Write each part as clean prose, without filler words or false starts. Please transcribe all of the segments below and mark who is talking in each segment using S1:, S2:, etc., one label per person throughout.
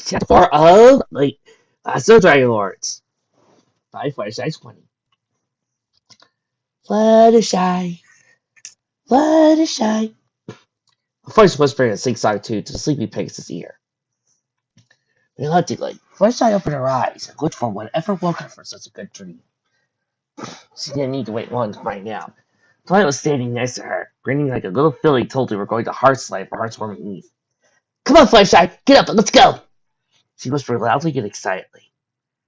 S1: Chapter 4 of so Dragonlords by Fluttershy 20. Fluttershy, Fluttershy. A voice whispered in sync solitude to the sleepy Pegasus' ear. Reluctantly, Fluttershy opened her eyes and looked for whatever woke her from such a good dream. She didn't need to wait long to find out. Twilight was standing next to her, grinning like a little filly told we were going to Hearthslide for Heartswarming Eve. Come on, Fluttershy, get up and let's go! She whispered loudly and excitedly.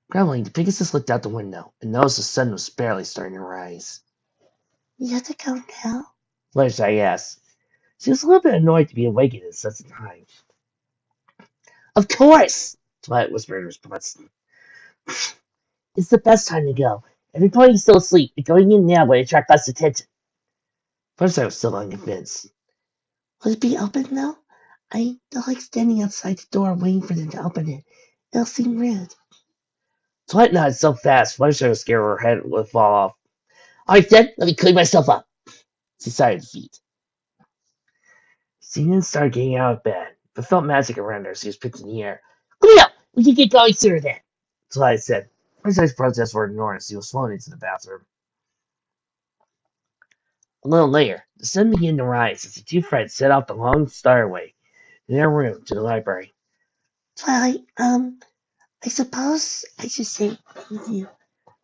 S1: Grumbling, the Pegasus looked out the window and noticed the sun was barely starting to rise.
S2: We have to go now?
S1: Fluttershy asked. She was a little bit annoyed to be awakened at such a time. Of course, Twilight whispered in response. It's the best time to go. Everybody's still asleep, and going in now would attract less attention. Fluttershy was still unconvinced.
S2: Will it be open now? I don't like standing outside the door waiting for them to open it. It'll seem rude.
S1: Twilight nodded so fast, Fluttershy was scared her head would fall off. Alright then, let me clean myself up. She sighed to feet. She didn't start getting out of bed, but felt magic around her as she was picked in the air. Come on, we can get going sooner then, Twilight said. Fluttershy's protests were ignored as she was flown into the bathroom. A little later, the sun began to rise as the two friends set off the long starway in their room to the library.
S2: Twilight, I suppose I should say thank you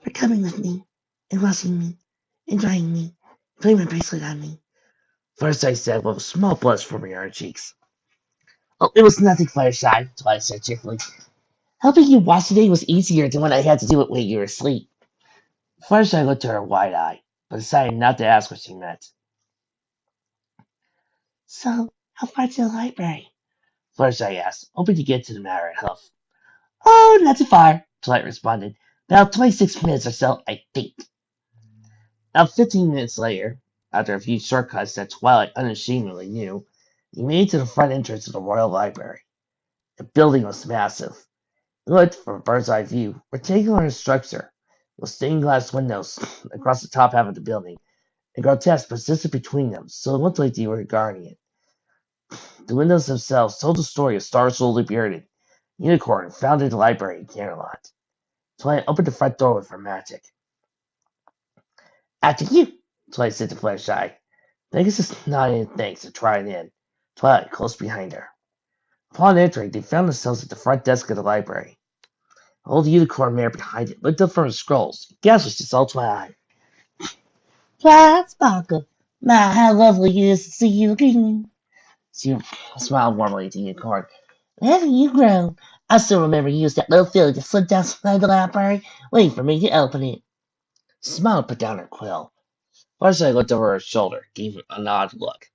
S2: for coming with me, and washing me, and drying me, putting my bracelet on me.
S1: Fluttershy said with a small blush forming on her cheeks. Oh, it was nothing, Fluttershy, Twilight said cheerfully. Helping you wash today was easier than when I had to do it when you were asleep. Fluttershy looked at her wide-eyed, but decided not to ask what she meant.
S2: So, how far to the library?
S1: Fluttershy asked, hoping to get to the matter at huff. Oh, not too far, Twilight responded. About 26 minutes or so, I think. About 15 minutes later, after a few shortcuts that Twilight unashamedly knew, he made it to the front entrance of the Royal Library. The building was massive. It looked, from a bird's-eye view, rectangular in structure, with stained glass windows across the top half of the building, and grotesque persisted between them, so it looked like they were guarding it. The windows themselves told the story of Star Solely Bearded, Unicorn founded the library in Camelot. Twilight opened the front door with her magic. After you, Twilight said to Fluttershy. Pegasus nodded in thanks and trotted in, Twilight close behind her. Upon entering, they found themselves at the front desk of the library. The old unicorn mare behind it looked up from her scrolls, gasped as she saw Twilight.
S2: Twilight Sparkle, my, how lovely it is to see you again.
S1: She smiled warmly at the unicorn.
S2: Haven't you grown? I still remember you as that little filly that slipped outside the library, waiting for me to open it.
S1: She smiled and put down her quill. Fluttershy looked over her shoulder, gave him an odd look.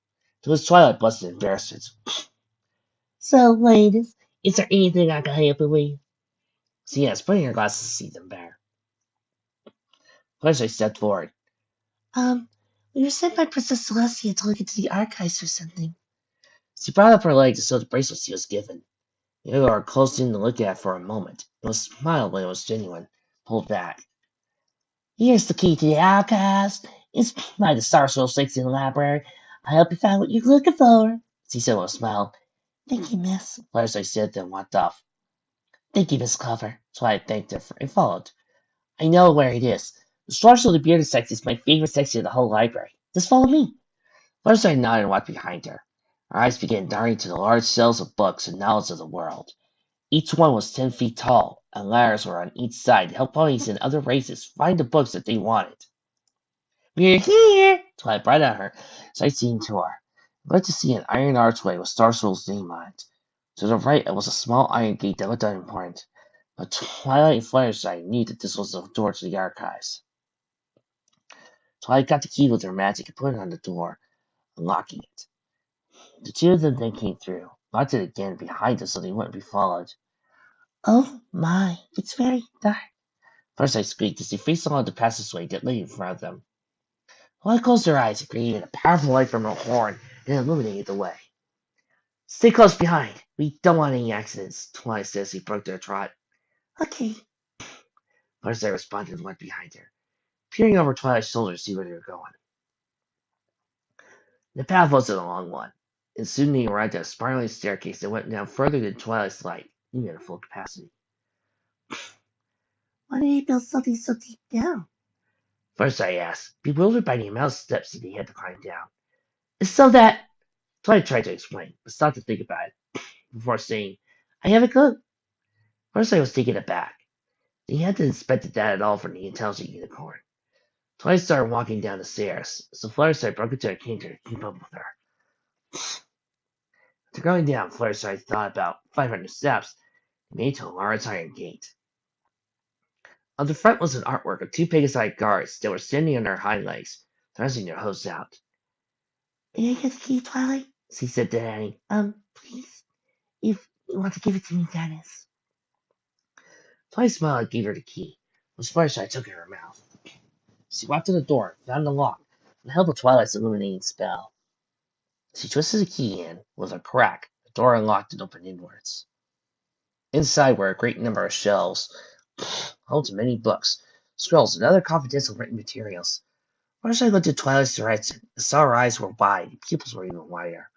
S1: To which Twilight blushed in embarrassment.
S2: So, ladies, is there anything I can help you with?
S1: She asked, putting her glasses to see them better. Fluttershy stepped forward.
S2: We were sent by Princess Celestia to look into the archives or something.
S1: She brought up her leg to show the bracelet she was given. The other her close in to look at for a moment. It was smiled when it was genuine, pulled back.
S2: Here's the key to the archives. It's by the Star Soul 6 in the library. I hope you found what you're looking for,
S1: She said with a smile.
S2: Thank you, miss.
S1: Fluttershy said, then walked off.
S2: Thank you, Miss Clover.
S1: Twilight thanked her and followed. I know where it is. The Stars of the Bearded section is my favorite section of the whole library. Just follow me. Fluttershy nodded and walked behind her. Her eyes began darting to the large shelves of books and knowledge of the world. Each one was 10 feet tall, and ladders were on each side to help ponies and other races find the books that they wanted. We're here! Twilight brought out her sightseeing tour. We went to see an iron archway with Star Soul's name on it. To the right was a small iron gate that looked unimportant, but Twilight and Fluttershy knew that this was the door to the archives. Twilight got the key with her magic and put it on the door, unlocking it. The two of them then came through, locked it again behind us so they wouldn't be followed.
S2: Oh my, it's very dark.
S1: Fluttershy squeaked as they faced along the passageway that lay in front of them. Twilight closed her eyes and created a powerful light from her horn and illuminated the way. Stay close behind. We don't want any accidents, Twilight said as he broke their trot.
S2: Okay.
S1: Fluttershy responded and went behind her, peering over Twilight's shoulder to see where they were going. The path wasn't a long one, and soon they arrived at a spiraling staircase that went down further than Twilight's light. even at full capacity.
S2: Why did he build something so deep down?
S1: First I asked, bewildered by the amount of steps that he had to climb down. It's so that... Twilight tried to explain, but stopped to think about it before saying, I have a clue. First I was taken aback. He hadn't expected that at all from the intelligent unicorn. Twilight started walking down the stairs, so Fluttershy broke into a canter to keep up with her. After going down, Fluttershy thought about 500 steps and made it to a large iron gate. On the front was an artwork of two Pegasi guards that were standing on their hind legs, thrusting their hooves out.
S2: May I get the key, Twilight?
S1: She said to Annie.
S2: Please. If you want to give it to me, Dennis.
S1: Twilight smiled and gave her the key, which Fluttershy took in her mouth. She walked to the door, found the lock, with the help of Twilight's illuminating spell. She twisted the key in. With a crack, the door unlocked and opened inwards. Inside were a great number of shelves, home to many books, scrolls, and other confidential written materials. Fluttershy looked at Twilight's direction, and saw her eyes were wide, and pupils were even wider.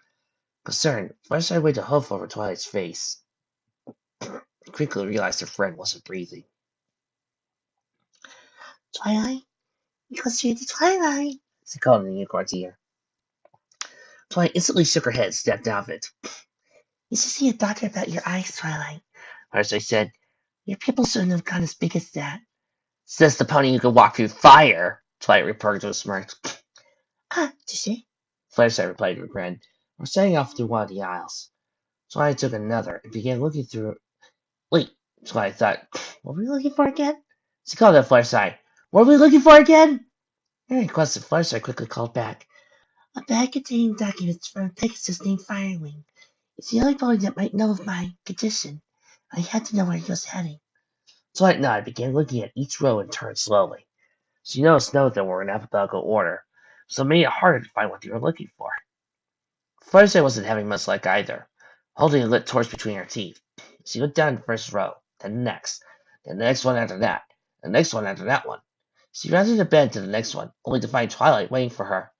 S1: Concerned, Fluttershy waved a hoof over Twilight's face. Quickly realized her friend wasn't breathing.
S2: Twilight? You go straight to Twilight.
S1: She called in the unicorn's ear. Twilight instantly shook her head and stepped out of it.
S2: You should see a doctor about your eyes, Twilight.
S1: Fluttershy said,
S2: Your pupils shouldn't have gone as big as that.
S1: Says the pony who could walk through fire, Twilight reported with a smirk.
S2: Touche.
S1: Fluttershy replied with a grin. We're setting off through one of the aisles. Twilight took another and began looking through. Wait, Twilight thought.
S2: What were we looking for again?
S1: She called out Fluttershy. What are we looking for again? Very requested, Fluttershy quickly called back.
S2: A bag containing documents from a Pegasus named Firewing. It's the only pony that might know of my condition. I had to know where he was heading.
S1: Twilight nodded, began looking at each row and turned slowly. She noticed none of them were in alphabetical order, so it made it harder to find what they were looking for. Fluttershy wasn't having much luck either. Holding a lit torch between her teeth, she looked down the first row, then the next one after that, the next one after that one. She rounded the bend to the next one, only to find Twilight waiting for her.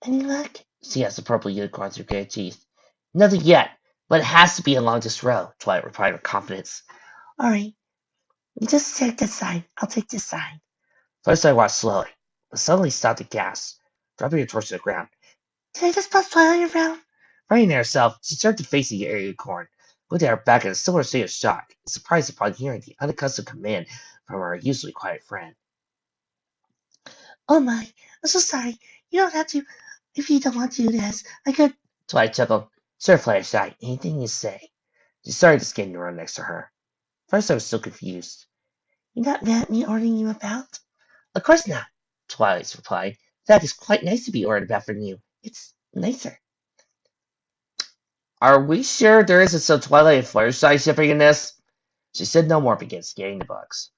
S2: Any luck?
S1: She asked the purple unicorn through gritted teeth. Nothing yet, but it has to be along this row, Twilight replied with confidence.
S2: All right. You just take this side. I'll take this side.
S1: Fluttershy walked slowly, but suddenly stopped and gasped, dropping her torch to the ground.
S2: Did I just pass Twilight around?
S1: Frightened at herself, she turned to face the unicorn, looked at her back in a similar state of shock, and surprised upon hearing the unaccustomed command from her usually quiet friend.
S2: Oh my, I'm so sorry. You don't have to. If you don't want to do this, I could.
S1: Twilight chuckled. Sure, Fluttershy, anything you say. She started to skin to run next to her. First I was still confused.
S2: You're not mad at me ordering you about?
S1: Of course not, Twilight replied. That is quite nice to be ordered about from you. It's nicer. Are we sure there isn't some Twilight and Fluttershy shipping in this? She said no more and began scanning the books.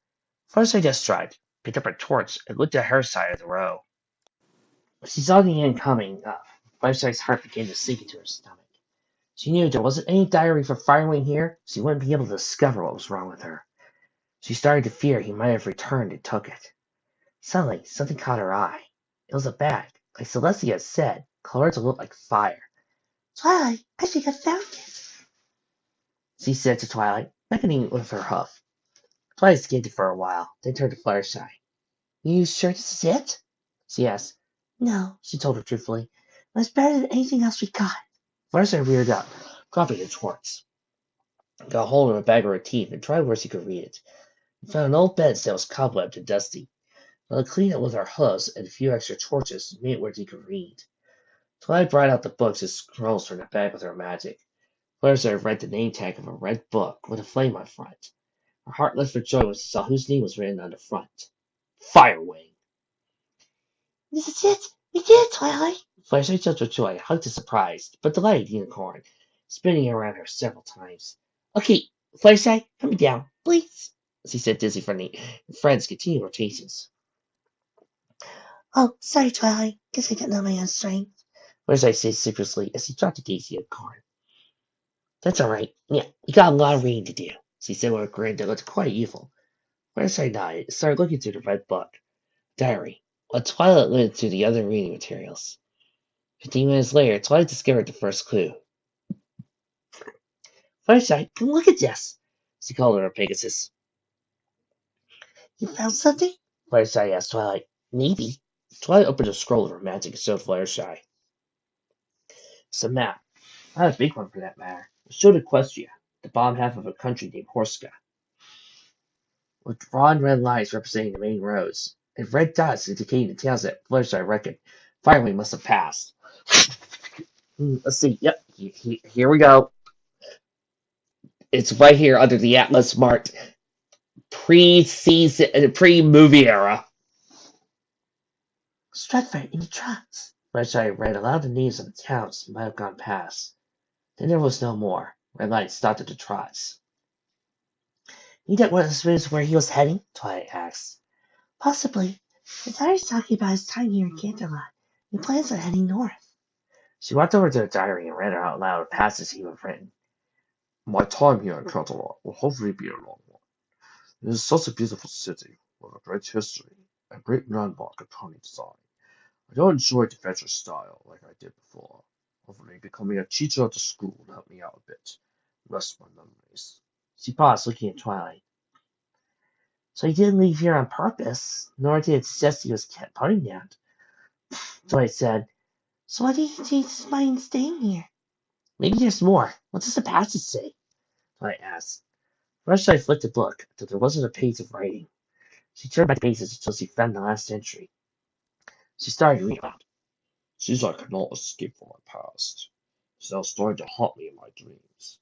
S1: Fluttershy just tried, picked up her torch, and looked at her side of the row. She saw the end coming up. Fluttershy's heart began to sink into her stomach. She knew if there wasn't any diary for Firewing here, she wouldn't be able to discover what was wrong with her. She started to fear he might have returned and took it. Suddenly, something caught her eye. It was a bag, like Celestia had said, colored to look like fire.
S2: Twilight, I think I found it.
S1: She said to Twilight, beckoning with her hoof. Twilight skimmed it for a while, then turned to Fluttershy. You sure this is it? She asked.
S2: No,
S1: She told her truthfully.
S2: But it's better than anything else we got.
S1: Fluttershy reared up, dropping the torch. Got hold of a bag of her teeth and tried where she could read it. She found an old bench that was cobwebbed and dusty. But to clean it with her hooves and a few extra torches made it where she could read. Twilight brought out the books and scrolls from the bag with her magic. Fluttershy read the name tag of a red book with a flame on front. Her heart leapt for joy when she saw whose name was written on the front. Firewing.
S2: This is it. We did it, Twilight.
S1: Fluttershy jumped with joy, hugged a surprised but delighted unicorn, spinning around her several times. Okay, Fluttershy, put me down, please, she said dizzy from the friends' continued rotations.
S2: Oh, sorry, Twilight. Guess I got no my own strength.
S1: Fluttershy said sleeplessly as he dropped the daisy unicorn. That's all right. Yeah, you got a lot of reading to do, she said with a grin that looked quite evil. Fluttershy nodded and started looking through the red book. Diary. While Twilight lived through the other reading materials. 15 minutes later, Twilight discovered the first clue. Fluttershy, come look at this. She called her Pegasus.
S2: You found something?
S1: Fluttershy asked Twilight. Maybe. Twilight opened a scroll of her magic and showed Fluttershy. It's a map. Not a big one for that matter. It showed Equestria, the bottom half of a country named Horska, with drawn red lines representing the main roads, and red dots indicating the towns that Fluttershy reckoned finally must have passed. Let's see. Yep, here we go. It's right here under the Atlas marked pre-season, pre-movie era.
S2: Stratford in the tracks.
S1: Fluttershy read aloud the names of the towns that might have gone past. Then there was no more. Red light stopped at the trots. You that was where he was heading? Twilight asked.
S2: Possibly. His diary's talking about his time here in Canterlot. He plans on heading north.
S1: She walked over to the diary and read out loud a passage he had written. My time here in Canterlot will hopefully be a long one. It is such a beautiful city, with a great history, and great landmark and cunning design. I don't enjoy the adventure style like I did before. Hopefully becoming a teacher at the school will help me out a bit. Rest my memories. She paused, looking at Twilight. So he didn't leave here on purpose, nor did it suggest he was kept putting that. Twilight said,
S2: So why did he change his mind staying here?
S1: Maybe there's more. What does the passage say? Twilight asked. Fluttershy flipped the book until there wasn't a page of writing. She turned back the pages until she found the last entry. She started reading aloud. Since I cannot escape from my past, it's now starting to haunt me in my dreams.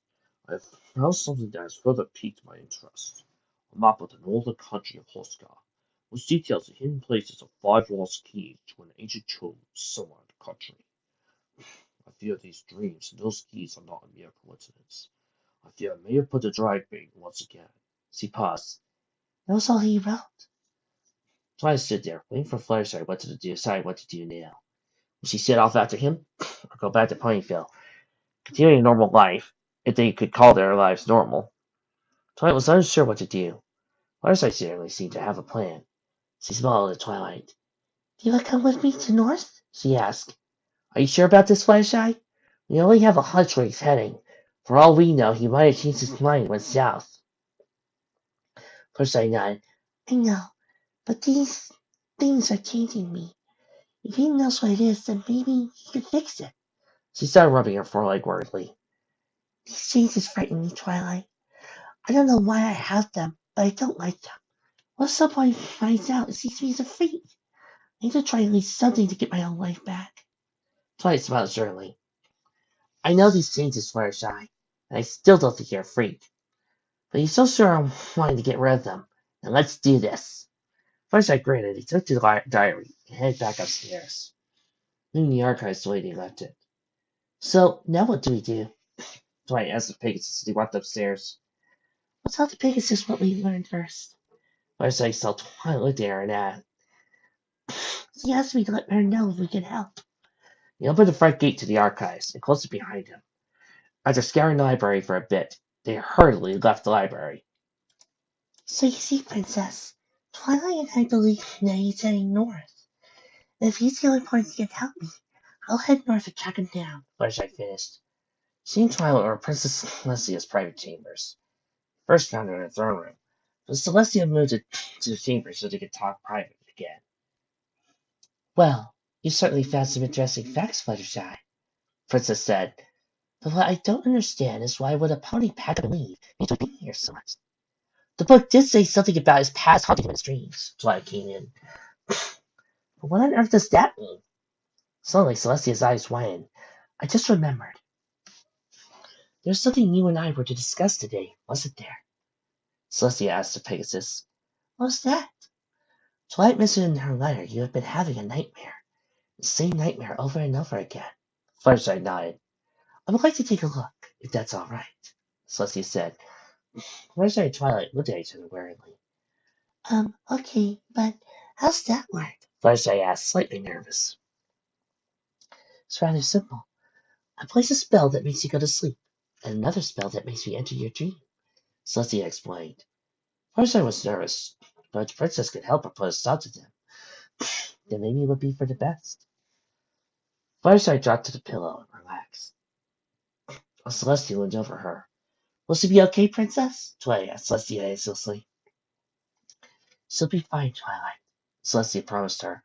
S1: I have found something that has further piqued my interest. A map of the northern country of Hoska, which details the hidden places of 5 lost keys to an ancient tomb somewhere in the country. I fear these dreams and those keys are not a mere coincidence. I fear I may have put the drag bait once again. She paused.
S2: That was all he wrote.
S1: Twilight stood there, waiting for Fluttershy to decide what to do now. Would she set off after him, or go back to Ponyville, continuing normal life, if they could call their lives normal? Twilight was unsure what to do. Fluttershy certainly seemed to have a plan. She smiled at Twilight.
S2: Do you want to come with me to north?
S1: She asked. Are you sure about this, Fluttershy? We only have a hunch where he's heading. For all we know, he might have changed his mind and went south. Fluttershy nodded.
S2: I know, but these things are changing me. If he knows what it is, then maybe he can fix it.
S1: She started rubbing her foreleg worriedly.
S2: These changes frighten me, Twilight. I don't know why I have them, but I don't like them. What if someone finds out and sees me as a freak? I need to try at least something to get my own life back.
S1: Twilight smiled sternly. I know these changes, Fluttershy, and I still don't think you're a freak. But you're so sure I'm wanting to get rid of them. Now let's do this. Fluttershy grinned and he took the diary and headed back upstairs, leaving the archives the way they left it. So, now what do we do? Twilight asked the Pegasus as he walked upstairs.
S2: Let's tell the Pegasus what we learned first.
S1: Fluttershy saw Twilight look at her and asked.
S2: He asked me to let her know if we could help.
S1: He opened the front gate to the archives and closed it behind him. After scouring the library for a bit, they hurriedly left the library.
S2: So you see, Princess, Twilight and I believe that he's heading north. And if he's the only person who can help me, I'll head north and track him down.
S1: Fluttershy finished. She and Twilight were Princess Celestia's private chambers. First found her in her throne room, but Celestia moved to the chamber so they could talk privately again. Well, you certainly found some interesting facts, Fluttershy, Princess said. But what I don't understand is why would a pony pack believe he would be here so much? The book did say something about his past haunting him in his dreams. Twilight came in. But what on earth does that mean? Suddenly, Celestia's eyes widened. I just remembered. There's something you and I were to discuss today, wasn't there? Celestia asked the Pegasus.
S2: What's that?
S1: Twilight mentioned in her letter you have been having a nightmare. The same nightmare over and over again. Fluttershy nodded. I would like to take a look, if that's all right, Celestia said. Fluttershy and Twilight looked at each other warily.
S2: Okay, but how's that work?
S1: Fluttershy asked, slightly nervous. It's rather simple. I place a spell that makes you go to sleep, and another spell that makes you enter your dream, Celestia explained. Fluttershy was nervous, but the princess could help her put a stop to them. Then maybe it would be for the best. Fluttershy dropped to the pillow and relaxed. Celestia leaned over her.
S2: Will she be okay, Princess? Twilight asked Celestia anxiously. She'll be fine, Twilight, Celestia promised her.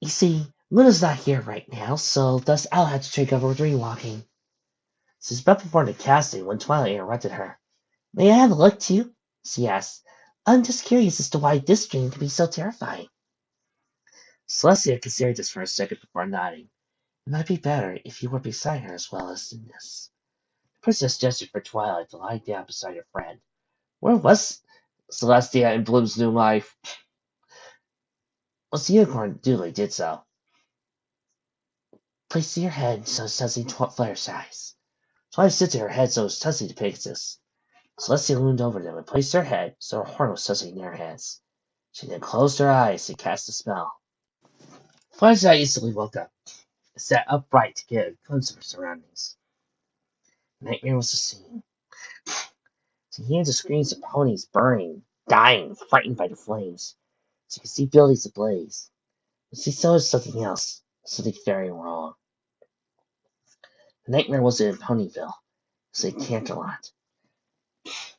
S2: You see, Luna's not here right now, so thus I'll have to take over dream walking. She was about to perform the casting when Twilight interrupted her. May I have a look too? She asked. I'm just curious as to why this dream can be so terrifying. Celestia considered this for a second before nodding. It might be better if you were beside her as well as in this. The princess gestured for Twilight to lie down beside her friend. Where was Celestia in Bloom's new life? Well, the unicorn duly did so. Place your head so it's touching Flare's eyes. Twilight sits her head so it's touching the Pegasus. Celestia leaned over them and placed her head so her horn was touching their heads. She then closed her eyes and cast a spell. Flare's eye instantly woke up and sat upright to get a glimpse of her surroundings. Nightmare was the scene. She hears the screams of ponies burning, dying, frightened by the flames. She could see buildings ablaze. But she saw something else, something very wrong. The nightmare wasn't in Ponyville. It was in Canterlot.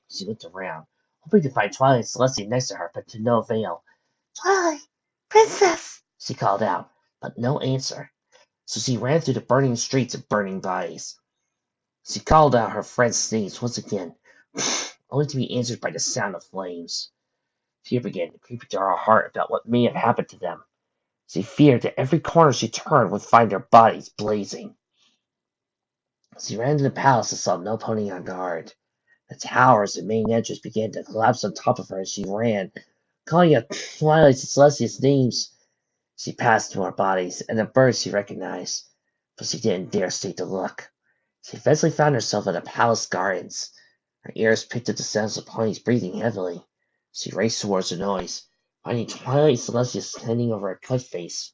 S2: She looked around, hoping to find Twilight and Celestia next to her, but to no avail. Twilight! Princess! She called out, but no answer. So she ran through the burning streets of burning bodies. She called out her friend's names once again, only to be answered by the sound of flames. Fear began to creep into her heart about what may have happened to them. She feared that every corner she turned would find their bodies blazing. She ran to the palace and saw no pony on guard. The towers and main entrance began to collapse on top of her as she ran, calling out Twilight and Celestia's names. She passed through more bodies, and the birds she recognized, but she didn't dare stay to look. She eventually found herself in the palace gardens. Her ears picked up the sounds of ponies breathing heavily. She raced towards the noise, finding Twilight and Celestia standing over a cliff face.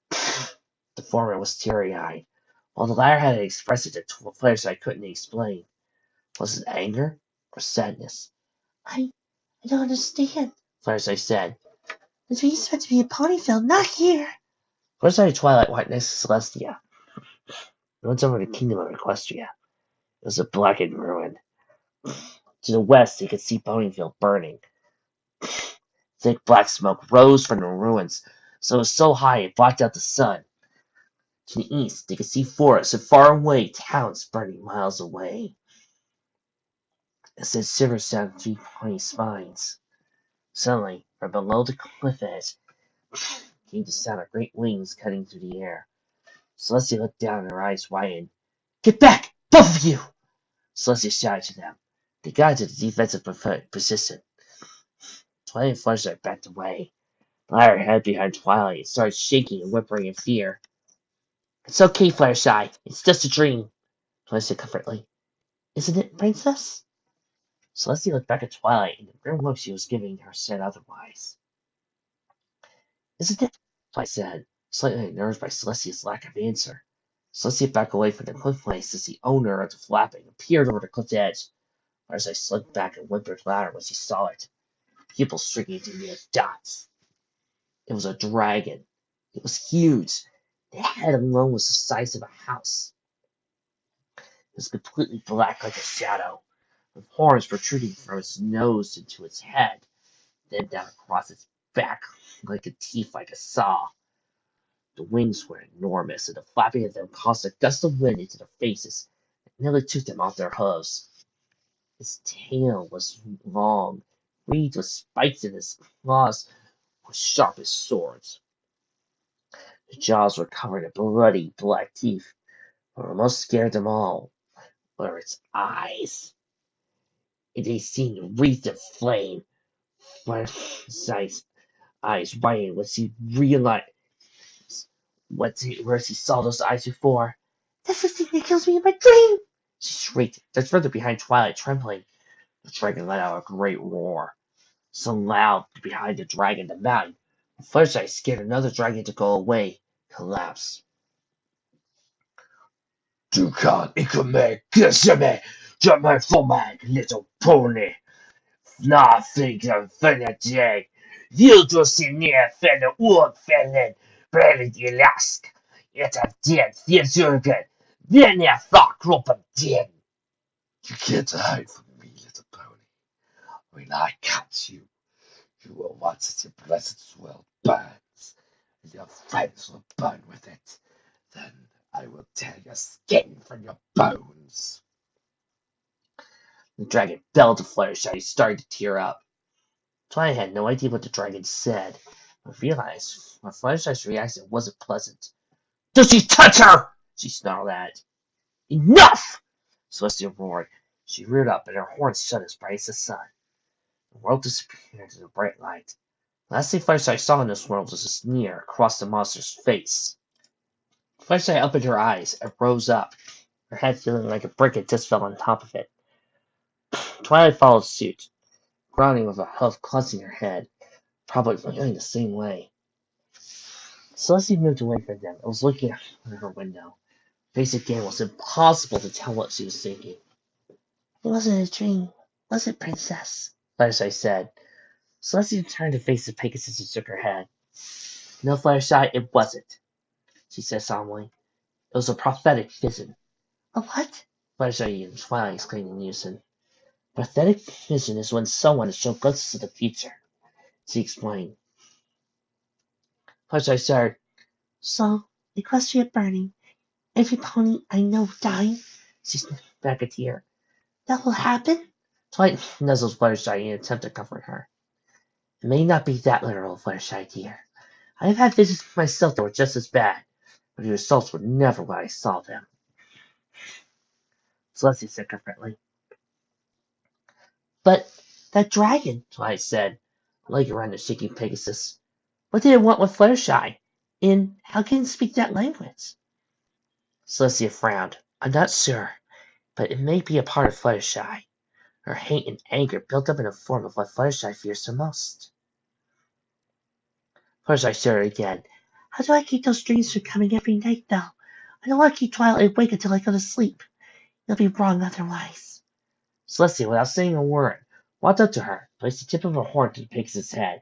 S2: The former was teary-eyed, while the latter had an expression that Flare's I couldn't explain. Was it anger or sadness? I don't understand, Flare's I said. The dream's meant to be in Ponyville, not here. Flare's I Twilight walked next to Celestia. It went over the kingdom of Equestria. It was a blackened ruin. To the west, he could see Ponyville burning. Thick black smoke rose from the ruins, so it was so high it blocked out the sun. To the east, they could see forests and faraway towns burning miles away. It sent shivers down three pony spines. Suddenly, from below the cliff edge, came the sound of great wings cutting through the air. Celestia looked down and her eyes widened. Get back, both of you! Celestia shouted to them. They got into the defensive position. Twilight and Flashlight backed away. The latter hid behind Twilight and started shaking and whimpering in fear. It's okay, Fluttershy. It's just a dream, Twilight said comfortably. Isn't it, Princess? Celestia looked back at Twilight, and the grim look she was giving her said otherwise. Isn't it? Twilight said, slightly unnerved by Celestia's lack of answer. Celestia backed away from the cliff face as the owner of the flapping appeared over the cliff edge. Fluttershy slid back and whimpered louder when she saw it. Pupils streaking into mere dots. It was a dragon. It was huge. The head alone was the size of a house. It was completely black like a shadow, with horns protruding from its nose into its head, then down across its back like a teeth like a saw. The wings were enormous, and the flapping of them caused a gust of wind into their faces and nearly took them off their hooves. Its tail was long, wreathed with spikes, and its claws were sharp as swords. The jaws were covered in bloody black teeth, but what most scared them all were its eyes. They seemed wreathed in flame. Fluttershy's eyes widened when she realized where she saw those eyes before. That's the thing that kills me in my dream! She shrieked, then further behind Twilight, trembling. The dragon let out a great roar, so loud behind the dragon the mountain. Fluttershy scared another dragon to go away, collapsed. Du kan ikke kyssa mig, jamais for my little pony. Nothing can finish dig. Vill du se ner för ordfällen bredvid i lask? Ett av den fjällsugen, den är farkroppen din.
S3: You can't hide from me, little pony. When I catch you, you will watch as your blessed world burns, and your friends will burn with it. Then I will tear your skin from your bones.
S1: The dragon fell to Fluttershy, starting to tear up. Twilight had no idea what the dragon said, but realized that Fluttershy's reaction wasn't pleasant. Don't you touch her! She snarled at it. Enough! Celestia roared. She reared up, and her horns shone as bright as the sun. The world disappeared into the bright light. The last thing Fluttershy saw in this world was a sneer across the monster's face. Fluttershy opened her eyes and rose up, her head feeling like a brick had just fell on top of it. Twilight followed suit, groaning with a huff clutching her head, probably feeling the same way. Celestia moved away from them and was looking out her window. Face again was impossible to tell what she was thinking.
S2: It wasn't a dream, was it, Princess?
S1: Fluttershy said. Celestia turned to face the Pegasus and shook her head. No, Fluttershy, it wasn't, she said solemnly. It was a prophetic vision.
S2: A what?
S1: Fluttershy and Twilight exclaimed in unison. Prophetic vision is when someone is shown glimpses of the future, she explained. Fluttershy started.
S2: So, Equestria burning, every pony I know dying,
S1: She snapped back a tear.
S2: that will happen?
S1: Twilight nuzzled Fluttershy in an attempt to comfort her. It may not be that literal, Fluttershy dear. I have had visions myself that were just as bad, but the results were never what I saw them. Celestia said comfortably.
S2: But that dragon,
S1: Twilight said, looking around the shaking Pegasus. What did it want with Fluttershy?
S2: and how can it speak that language?
S1: Celestia frowned. I'm not sure, but it may be a part of Fluttershy. Her hate and anger built up in the form of what Fluttershy fears the most. Fluttershy stared again.
S2: How do I keep those dreams from coming every night, though? I don't want to keep Twilight awake until I go to sleep. You'll be wrong otherwise.
S1: Celestia, without saying a word, walked up to her, placed the tip of her horn to the Pegasus' head.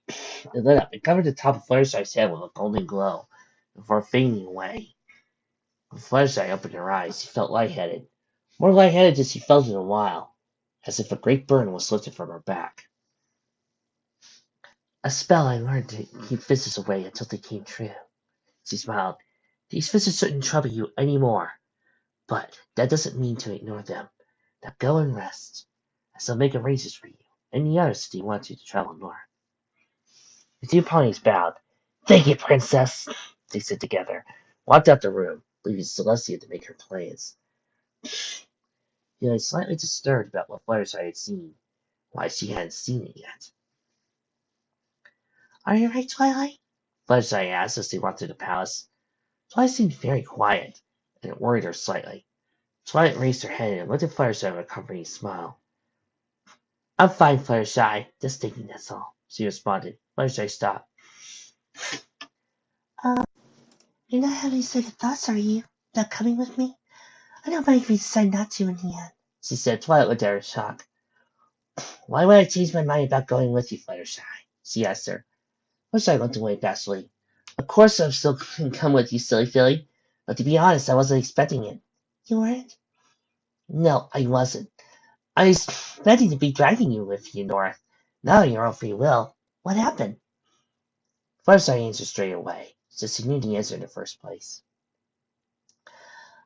S1: It lit up and covered the top of Fluttershy's head with a golden glow, before fading away. When Fluttershy opened her eyes, she felt lightheaded. More lightheaded than she felt in a while, as if a great burden was lifted from her back. A spell I learned to keep visits away until they came true. She smiled. These visits shouldn't trouble you any more, but that doesn't mean to ignore them. Now go and rest, as I'll make arrangements for you and the others if you want you to travel north. The two ponies bowed. Thank you, Princess, they said together, walked out the room, leaving Celestia to make her plans. Feeling slightly disturbed about what Fluttershy had seen, why she hadn't seen it yet.
S2: Are you right, Twilight?
S1: Fluttershy asked as they walked through the palace. Twilight seemed very quiet, and it worried her slightly. Twilight raised her head and looked at Fluttershy with a comforting smile. I'm fine, Fluttershy. Just thinking, that's all, she responded. Fluttershy stopped.
S2: You're not having second thoughts, are you? About coming with me? I don't mind if you decide not to in the end.
S1: She said. Twilight looked at her in shock. Why would I change my mind about going with you, Fluttershy? She asked her. Fluttershy looked away bashfully. Of course I'm still going to come with you, silly filly. But to be honest, I wasn't expecting it.
S2: You weren't?
S1: No, I wasn't. I was expecting to be dragging you with you north. Now you're on free will. What happened? Fluttershy answered straight away, since she knew the answer in the first place.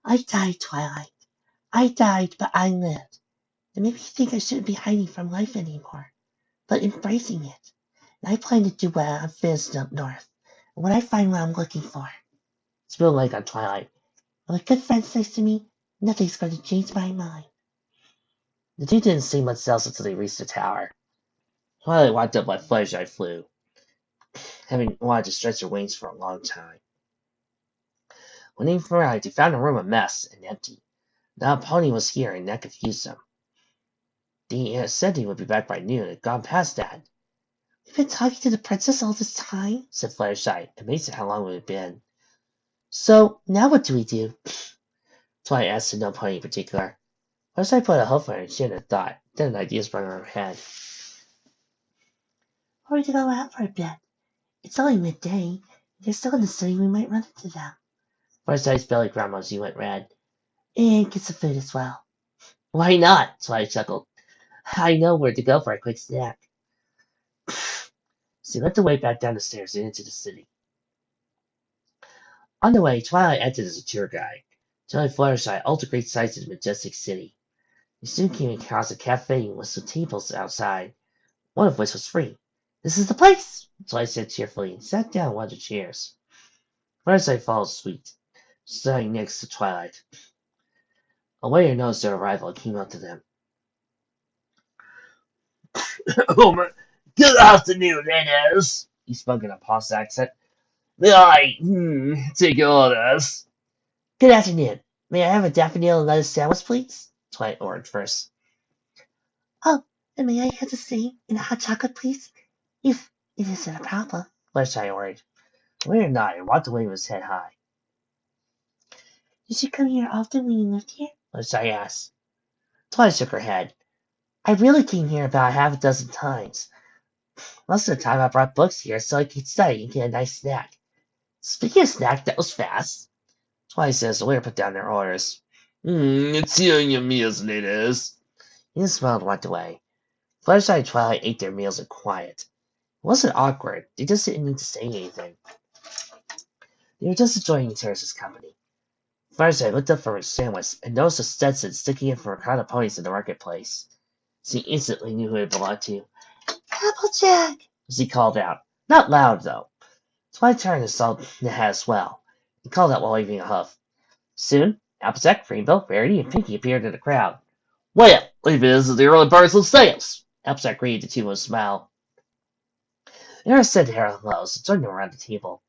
S2: I died, Twilight. I died, but I lived. And maybe you think I shouldn't be hiding from life anymore, but embracing it. And I plan to do what I'm finished up north. And when I find what I'm looking for.
S1: Spill light on Twilight.
S2: With good friends next to me, nothing's going to change my mind.
S1: The two didn't see much else until they reached the tower. Twilight walked up like Fluttershy flew, having wanted to stretch her wings for a long time. When they arrived, they found the room a mess and empty. Not a pony was here, and that confused them. They said they would be back by noon, and had gone past that,
S2: We've been talking to the princess all this time.
S1: said Fluttershy, amazed at how long it had been.
S2: So, now what do we do?
S1: Twilight asked no pony in particular. Fluttershy put a hoof on her and she had a thought. Then an idea sprung in her head.
S2: Or we could go out for a bit. It's only midday. If they're still in the city, we might run into them.
S1: Fluttershy's belly grumbled as he went red.
S2: And get some food as well.
S1: Why not? Twilight chuckled. I know where to go for a quick snack. She led the way back down the stairs and into the city. On the way, Twilight acted as a tour guide, telling Fluttershy all the great sights of the majestic city. They soon came across a cafe with some tables outside, one of which was free. This is the place, Twilight said cheerfully and sat down on one of the chairs. Fluttershy followed suit, standing next to Twilight. A waiter noticed their arrival and came up to them.
S3: Oh, good afternoon, it is.
S1: He spoke in a posh accent.
S3: May I take your orders?
S2: Good afternoon. May I have a daffodil and lettuce sandwich, please?
S1: Twilight ordered first.
S2: Oh, and may I have the same and a hot chocolate, please? If it isn't a problem.
S1: Fluttershy ordered. The waiter nodded and walked away with his head high.
S2: Did you come here often when you lived here?
S1: Fluttershy asked. Twilight shook her head.
S2: I really came here about half a dozen times.
S1: Most of the time I brought books here so I could study and get a nice snack. Speaking of snack, that was fast. Twilight said as the waiter put down their orders.
S3: It's here in your meals, it is.
S1: He just smiled and walked away. Fluttershy and Twilight ate their meals in quiet. It wasn't awkward. They just didn't need to say anything. They were just enjoying each other's company. Fluttershy looked up from her sandwich and noticed a Stetson sticking in from a crowd of ponies in the marketplace. She instantly knew who it belonged to.
S2: Applejack!
S1: She called out. Not loud, though. Twilight turned and saw the hat as well. He called out while waving a huff. Soon, Applejack, Rainbow, Rarity, and Pinkie appeared in the crowd.
S3: Well, if it isn't the early birds of sales.
S1: Applejack greeted the two with a smile. Nora said hello, so joined them around the table.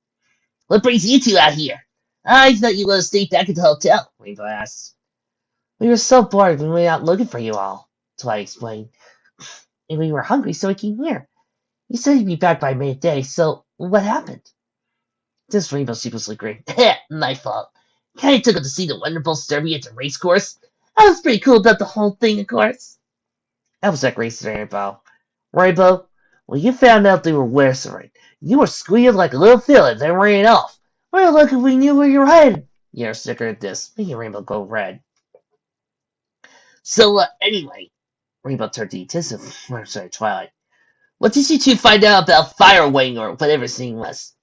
S3: What brings you two out here? I thought you were going to stay back at the hotel,
S1: Rainbow asked. We were so bored we went out looking for you all, Twilight explained. And we were hungry, so we came here. You said you'd be back by midday, so what happened? This Rainbow sheepishly grinned.
S3: My fault. Kinda took him to see the wonderful Derby at the race course. I was pretty cool about the whole thing, of course.
S1: Applejack raised her eyebrow. Rainbow, when you found out they were whistling, you were squealed like a little filly, then ran off. We were lucky we knew where you were headed. You're sicker at this, making Rainbow go red.
S3: So, anyway,
S1: Rainbow turned to the attentive Twilight.
S3: What did you two find out about Firewing or whatever his name was?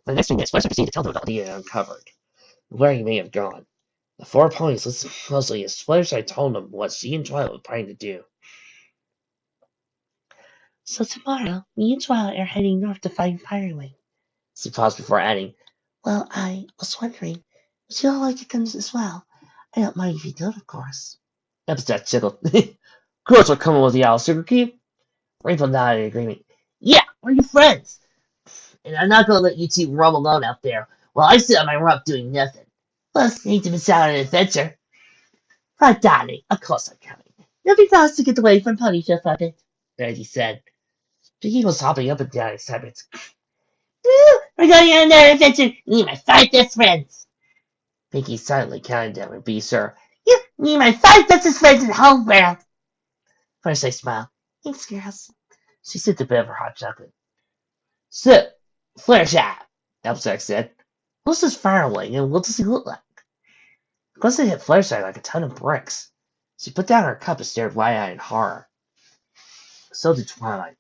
S1: The next thing is Fluttershy proceeded to tell them about the uncovered, where he may have gone. The four ponies listened closely as Fluttershy told them what she and Twilight were planning to do.
S2: So tomorrow, me and Twilight are heading north to find Firewing.
S1: She paused before adding,
S2: Well, I was wondering, would you all like to come as well? I don't mind if you don't, of course.
S1: Applejack chuckled. Of course we're coming with y'all, Sugar Cube. Rainbow nodded in agreement.
S3: Yeah, we're your friends. And I'm not going to let you two roam alone out there while I sit on my rump doing nothing. Plus, hate to miss out on an adventure.
S2: Right, darling, of course I'm coming. It'll be nice to get away from Ponytail for a bit,
S1: Rarity said. Pinkie was hopping up and down in excitement.
S3: Woo! We're going on another adventure. Me and my 5 best friends.
S1: Pinkie silently counted them and be sure.
S3: You, me and my 5 bestest friends in the whole world.
S1: Fluttershy smiled.
S2: Thanks, girls.
S1: She sipped a bit of her hot chocolate.
S3: So, Fluttershy,
S1: Applejack said. Who's this Firewing and what does he look like? The question hit Fluttershy like a ton of bricks. She put down her cup and stared wide-eyed in horror. So did Twilight.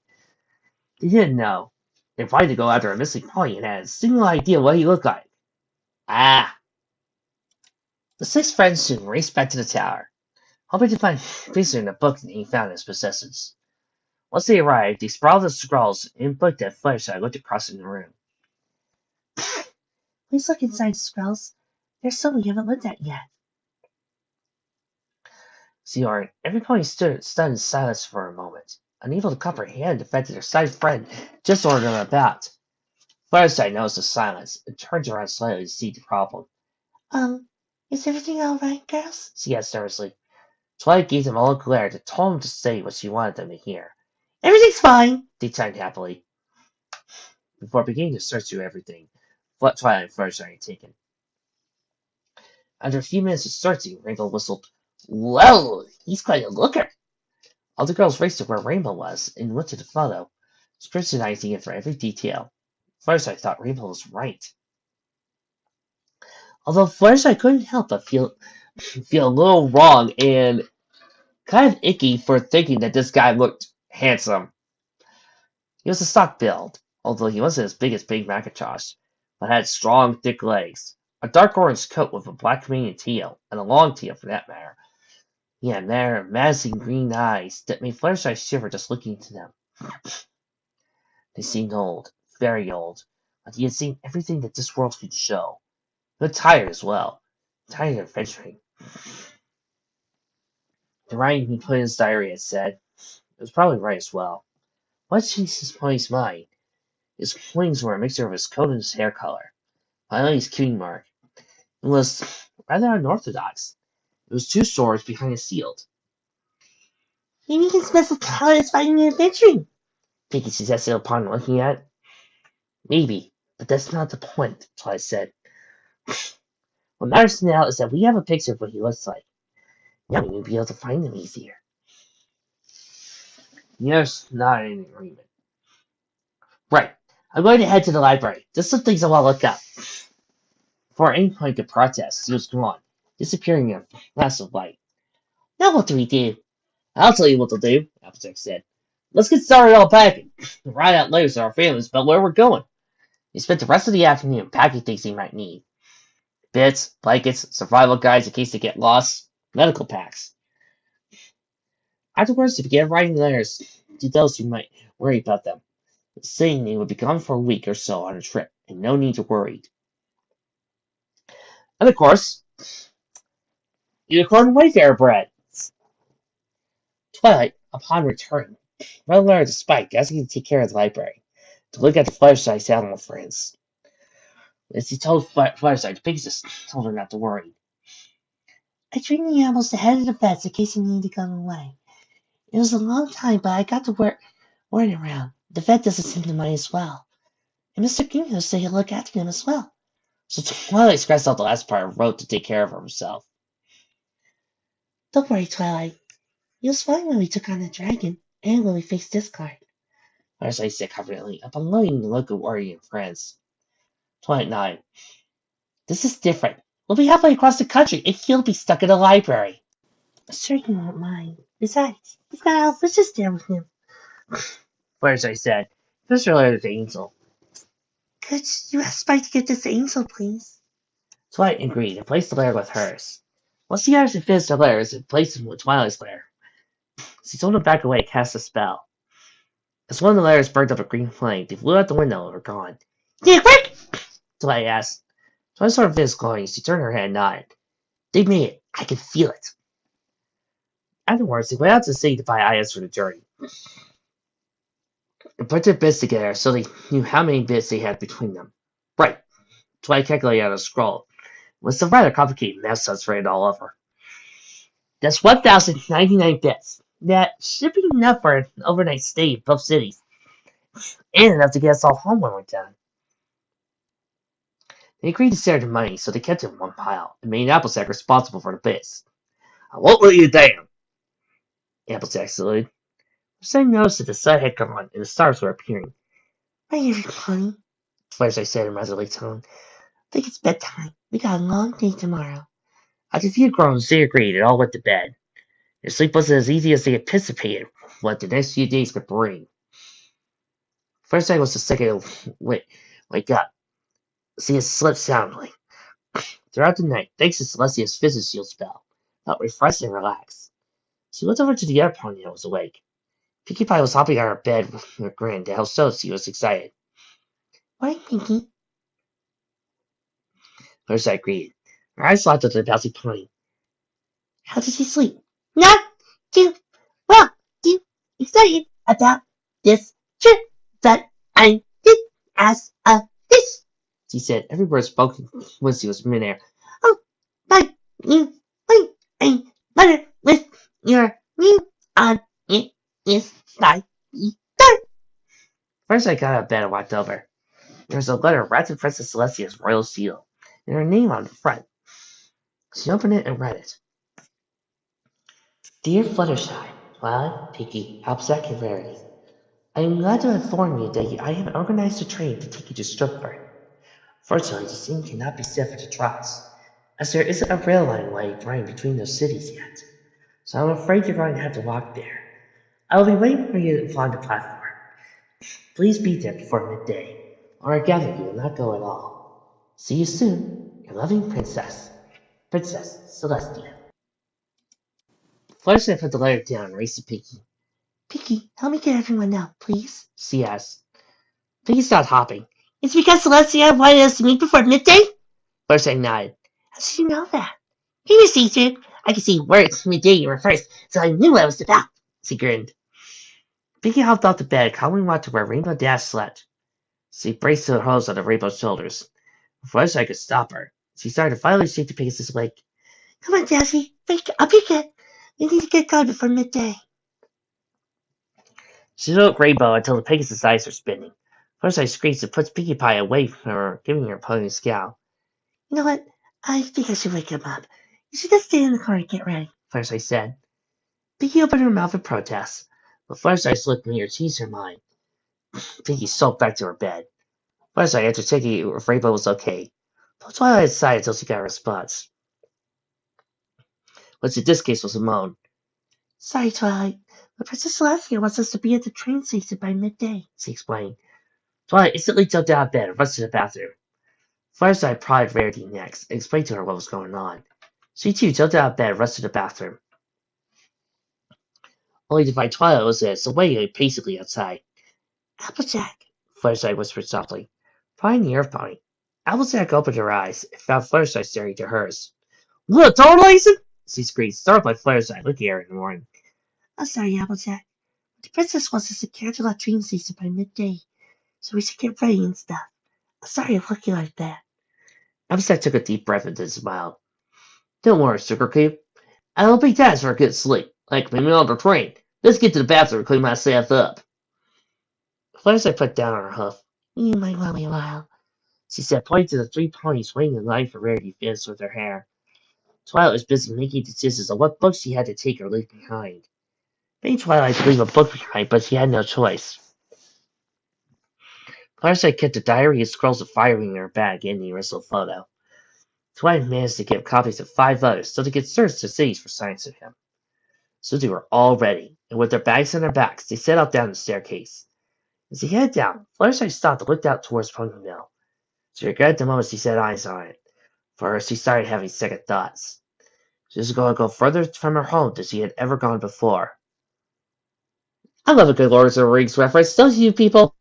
S1: They didn't know. They wanted to go after a missing pony and had a single idea what he looked like. Ah! The 6 friends soon raced back to the tower, hoping to find Freezer in the book that he found in his possessions. Once they arrived, they sprawled the scrolls and looked at Fluttershy and looked across in the room.
S2: Please look inside the scrolls. There's some we haven't looked at yet.
S1: Seorn, every pony stood stunned in silence for a moment, unable to comprehend the fact that their side friend just ordered them about. Fluttershy noticed the silence and turned around slightly to see the problem.
S2: Is everything all right, girls?
S1: She asked nervously. Twilight gave them all a glare that told them to say what she wanted them to hear.
S2: Everything's fine,
S1: They chimed happily. Before beginning to search through everything, Twilight and Fluttershy had taken. After a few minutes of searching, Rainbow whistled,
S3: Well, he's quite a looker.
S1: All the girls raced to where Rainbow was and looked at the photo, scrutinizing it for every detail. Fluttershy thought Rainbow was right. Although Fluttershy couldn't help but feel a little wrong and kind of icky for thinking that this guy looked handsome. He was a stock build, although he wasn't as big as Big Macintosh, but had strong, thick legs, a dark orange coat with a black Canadian tail, and a long tail for that matter. He had menacing green eyes that made Fluttershy shiver just looking into them. They seemed old, very old, but he had seen everything that this world could show. He was tired as well, tired of adventuring. The writing he put in his diary had said, it was probably right as well. What changed his pony's mind? His wings were a mixture of his coat and his hair color. Finally, his cueing mark. It was rather unorthodox. It was two swords behind a shield.
S2: Maybe his special talent is fighting and adventuring.
S1: Pinky suggested upon looking at it. Maybe, but that's not the point, Twilight said. What matters now is that we have a picture of what he looks like. Now we may be able to find him easier. Yes, not in agreement. Right. I'm going to head to the library. Just some things I want to look up. Before anyone could protest, he was gone, disappearing in a flash of light.
S2: Now what do we do?
S1: I'll tell you what to do, Applejack said. Let's get started on packing. Write out letters to our families about where we're going. He spent the rest of the afternoon packing things he might need. Bits, blankets, survival guides in case they get lost, medical packs. Afterwards, he began writing letters to those who might worry about them, saying they would be gone for a week or so on a trip, and no need to worry. And of course, unicorn wayfarer bread. Twilight, upon returning, wrote a letter to Spike asking him to take care of the library, to look at the Fluttershy's animal friends. As he told Fluttershy, the pig just told her not to worry.
S2: I trained the animals to head to the vets in case you needed to go away. It was a long time, but I got to work around. The vet doesn't seem to mind as well. And Mr. Greenhouse said he'll look after them as well.
S1: So Twilight scratched out the last part and wrote to take care of herself.
S2: Don't worry, Twilight. It was fine when we took on the dragon, and when we faced Discard.
S1: Fluttershy said confidently, upon learning the look of worry and friends. Twilight nodded. This is different. We'll be halfway across the country, and he'll be stuck in a library.
S2: Sure you won't mind. Besides, he's got Alphys there with him.
S1: Fluttershy said. Here's your letter to Angel.
S2: Could you ask Spike to get this to Angel, please?
S1: Twilight agreed and placed the letter with hers. Once the others had finished their letters and placed them with Twilight's letter, she told him back away and cast a spell. As one of the letters burned up a green flame, they flew out the window and were gone.
S2: Did it work?
S1: Twilight asked. Twilight saw her face glowing. She turned her head and nodded. They made it. I can feel it. Afterwards, they went out to the city to buy items for the journey. And put their bits together so they knew how many bits they had between them. Right. Twilight calculated on a scroll. With some rather complicated math sums written all over. That's 1,099 bits. That should be enough for an overnight stay in both cities. And enough to get us all home when we're done. They agreed to share the money, so they kept it in one pile, and made Applejack responsible for the bits. I won't let you down, Applejack saluted. Suddenly noticed that the sun had gone and the stars were appearing.
S2: Right, everybody.
S1: Fluttershy said in a resolute tone.
S2: I think it's bedtime. We got a long day tomorrow.
S1: After a few groans, they agreed and all went to bed. Their sleep wasn't as easy as they anticipated what the next few days could bring. Fluttershy was the second to wake up. She had slept soundly. Throughout the night, thanks to Celestia's physics shield spell, felt refreshed and relaxed. She looked over to the other pony that was awake. Pinkie Pie was hopping on her bed with a grin that helped show she was excited.
S2: Morning, Pinkie.
S1: Fluttershy greeted. Her eyes locked onto the bouncy pony.
S2: How did you sleep? Not too well. Too excited about this trip that I did as a fish.
S1: She said, every word spoken when she was midair.
S2: Oh, but you like a letter with your name on it is by the
S1: Fluttershy got out of bed and walked over. There was a letter wrapped in Princess Celestia's royal seal, and her name on the front. She opened it and read it. Dear Fluttershy, Twilight, Pinkie, Applejack, and Rarity, I am glad to inform you that I have organized a train to take you to Stripford. Fortunately, the scene cannot be set for the trials, as there isn't a rail line running between those cities yet.
S2: so I'm afraid you're going to have to walk there. I will be waiting for you on the platform. Please be there before midday, or I gather you will not go at all. See you soon, your loving princess, Princess Celestia.
S1: Fluttershy put the letter down and raced to Pinkie.
S2: Pinkie, help me get everyone out, please.
S1: She asked. Pinkie stopped hopping.
S2: It's because Celestia wanted us to meet before midday?
S1: Fluttershy nodded.
S2: How did you know that? He was teacher. I could see words midday you were first, so I knew what I was about.
S1: She grinned. Pinkie hopped off the bed, calmly walked to where Rainbow Dash slept. She braced her hose on the Rainbow's shoulders. Before Fluttershy could stop her, she started to violently shake the Pegasus leg.
S2: Come on, Dashie. I'll pick it. We need to get going before midday.
S1: She stroked Rainbow until the Pegasus' eyes were spinning. Fluttershy screeched and puts Pinkie Pie away from her, giving her a pony scowl.
S2: You know what? I think I should wake him up. You should just stay in the car and get ready,
S1: Fluttershy said. Pinkie opened her mouth in protest, but Fluttershy slipped near to ease her mind. Pinkie sulked back to her bed. Fluttershy after checking if Rainbow was okay. But Twilight sighed until she got a response. Which in this case was a moan.
S2: Sorry, Twilight, but Princess Celestia wants us to be at the train station by midday,
S1: she explained. Twilight instantly jumped out of bed and rushed to the bathroom. Fluttershy prodded Rarity next and explained to her what was going on. She too jumped out of bed and rushed to the bathroom. Only to find Twilight was waiting patiently outside.
S2: Applejack,
S1: Fluttershy whispered softly. Prying the earth pony. Applejack opened her eyes and found Fluttershy staring into hers. What, Darlington? She screamed, startled by Fluttershy looking at her in the morning.
S2: I'm sorry, Applejack. The princess wants us to catch the train station by midday, so we should get ready and stuff. I'm sorry I'm looking like that.
S1: Applejack took a deep breath and then smiled. Don't worry, Sugar Cube. I'll be tired for a good sleep. Like me on the train. Let's get to the bathroom and clean myself up. Fluttershy put down her hoof.
S2: You might want me a while,
S1: she said, pointing to the 3 ponies waiting in line for Rarity to finish with her hair. Twilight was busy making decisions on what books she had to take or leave behind. Made Twilight leave a book behind, but she had no choice. Fluttershy kept a diary and scrolls of firing in her bag and the original photo. Twilight managed to get copies of 5 others so they could search the cities for signs of him. So they were all ready, and with their bags on their backs, they set out down the staircase. As he headed down, Fluttershy stopped and looked out towards Ponyville. She regretted the moment she set eyes on it, for she started having second thoughts. She was going to go further from her home than she had ever gone before. I love a good Lord of the Rings reference, don't you people?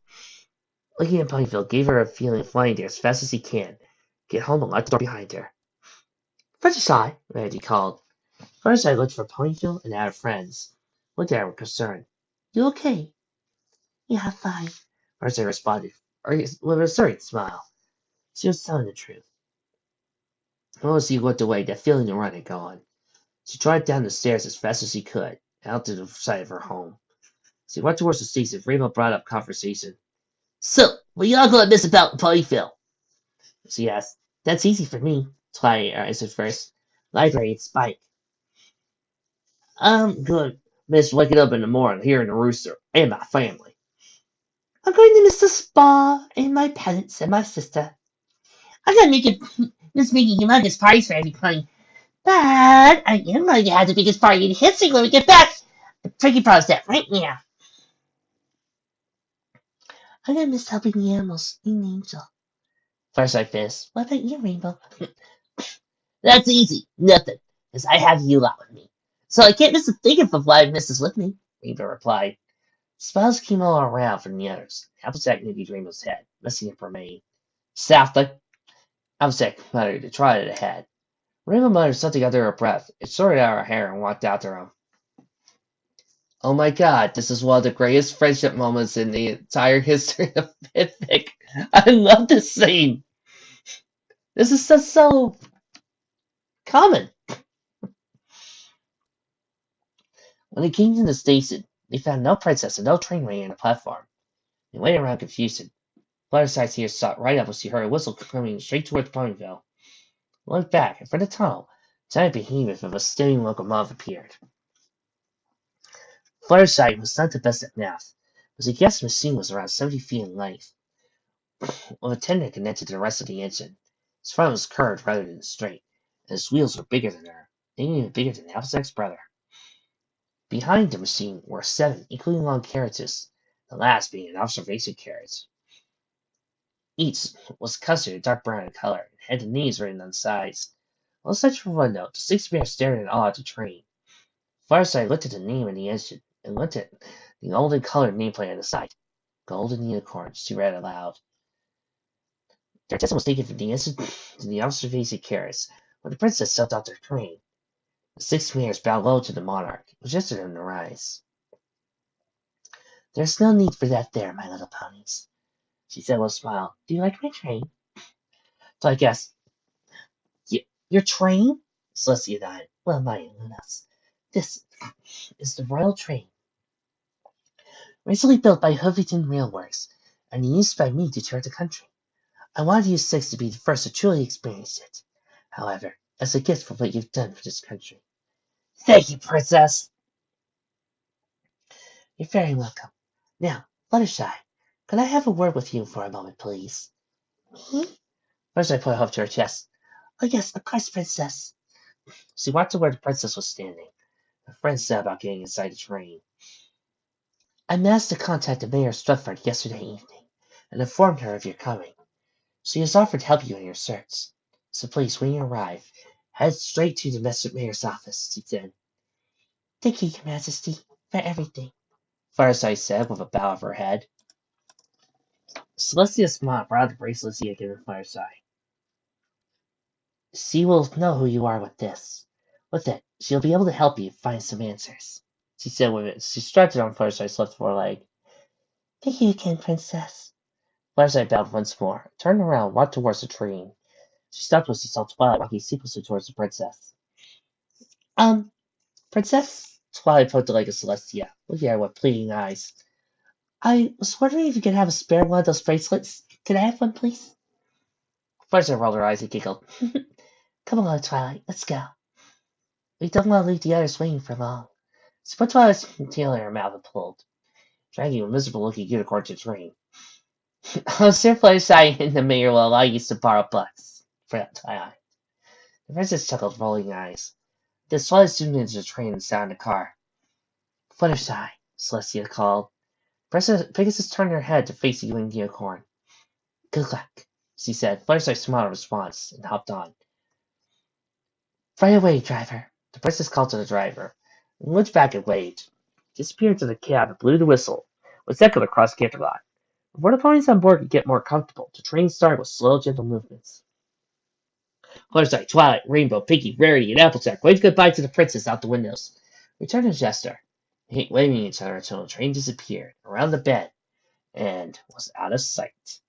S1: Looking at Ponyville gave her a feeling of flying there as fast as he can, get home and lock the door behind her. Fluttershy, Randy called. Fluttershy looked for Ponyville and at her friends. Looked at her with concern. You okay?
S2: Yeah, fine.
S1: Fluttershy responded with a certain smile. She was telling the truth. Once she looked away, that feeling to run had gone. She trotted down the stairs as fast as she could, out to the side of her home. She went towards the station. Rainbow brought up conversation. So, what y'all gonna miss about Ponyville? She asked. That's easy for me, Twilight answered first. Library and Spike. I'm good. Miss waking up in the morning, hearing the rooster, and my family.
S2: I'm going to miss the spa and my parents and my sister. I'm not making humongous parties for everyone, but I am going to have the biggest party in history when we get back. I'm pretty proud that right now. I'm going to miss helping the animals in Angel.
S1: Fluttershy finished.
S2: What about you, Rainbow?
S1: That's easy. Nothing. Because I have you out with me. So I can't miss a thing if the fly misses with me, Rainbow replied. Smiles came all around from the others. Applejack nibbled Rainbow's head, messing up her mane. Softly. Applejack muttered to try it ahead. Rainbow muttered something under her breath. It sorted out her hair and walked out the room. Oh my god, this is one of the greatest friendship moments in the entire history of Mythic. I love this scene. This is so common. When they came to the station, they found no princess and no train waiting on the platform. They waited around confusion. Fluttershy's ears shot right up as she heard a whistle coming straight towards Ponyville. Looked back, and from the tunnel, a giant behemoth of a steaming locomotive appeared. Fluttershy was not the best at math, but she guessed the machine was around 70 feet in length, with a tendon connected to the rest of the engine. Its front was curved rather than straight, and its wheels were bigger than her, maybe even bigger than Applejack's brother. Behind the machine were 7 equally long carriages, the last being an observation carriage. Each was custard dark brown in color and had the names written on the sides. On the central window, the 6 bears stared in awe at the train. Fireside looked at the name and the engine, and looked at the golden colored nameplate on the side. Golden Unicorn, she read aloud. Their attention was taken from the engine to the observation carriage when the princess stepped out the train. The 6 bears bowed low to the monarch, who gestured them to rise. There's no need for that there, my little ponies, she said with a smile. Do you like my train? So I guess, your train? Celestia nodded. Well, mine, Lunas. This is the royal train. Recently built by Huffington Railworks, and used by me to tour the country. I wanted you 6 to be the first to truly experience it. However, as a gift for what you've done for this country. Thank you, Princess! You're very welcome. Now, Fluttershy, could I have a word with you for a moment, please?
S2: Me?
S1: Fluttershy put her up to her chest.
S2: Oh yes, of course, Princess.
S1: She walked to where the princess was standing. Her friend said about getting inside the train. I managed to contact the mayor of Stratford yesterday evening, and informed her of your coming. She has offered to help you in your search. So please, when you arrive, head straight to the mayor's office, she said.
S2: Thank you, Your Majesty, for everything,
S1: Fireside said with a bow of her head. Celestia smiled proud of the bracelets he had given Fireside. She will know who you are with this. With it, she'll be able to help you find some answers, she said with it. She stretched on Fireside's left foreleg.
S2: Thank you again, Princess.
S1: Fireside bowed once more, turned around, walked towards the train. She stopped when she saw Twilight walking sleeplessly towards the princess.
S2: Princess?
S1: Twilight poked the leg of Celestia, looking at her with pleading eyes.
S2: I was wondering if you could have a spare one of those bracelets. Could I have one, please?
S1: Fireside rolled her eyes and giggled.
S2: Come along, Twilight, let's go. We don't want to leave the others waiting for long.
S1: She put Twilight's tail in her mouth and pulled, dragging a miserable-looking unicorn to the train. I'll send Fluttershy and the mayor will allow you to borrow books, for Twilight. The princess chuckled, rolling eyes. Then Twilight zoomed into the train and sat in the car. Fluttershy, Celestia called. Pegasus turned her head to face the winged unicorn. Good luck, she said. Fluttershy smiled in response and hopped on. Right away, driver, the princess called to the driver, and looked back and waved. Disappeared to the cab and blew the whistle, which echoed across Canterlot. Before the ponies on board could get more comfortable, the train started with slow, gentle movements. Fluttershy, Twilight, Rainbow, Pinkie, Rarity, and Applejack waved goodbye to the princess out the windows. Returned the gesture, waving each other until the train disappeared around the bend and was out of sight.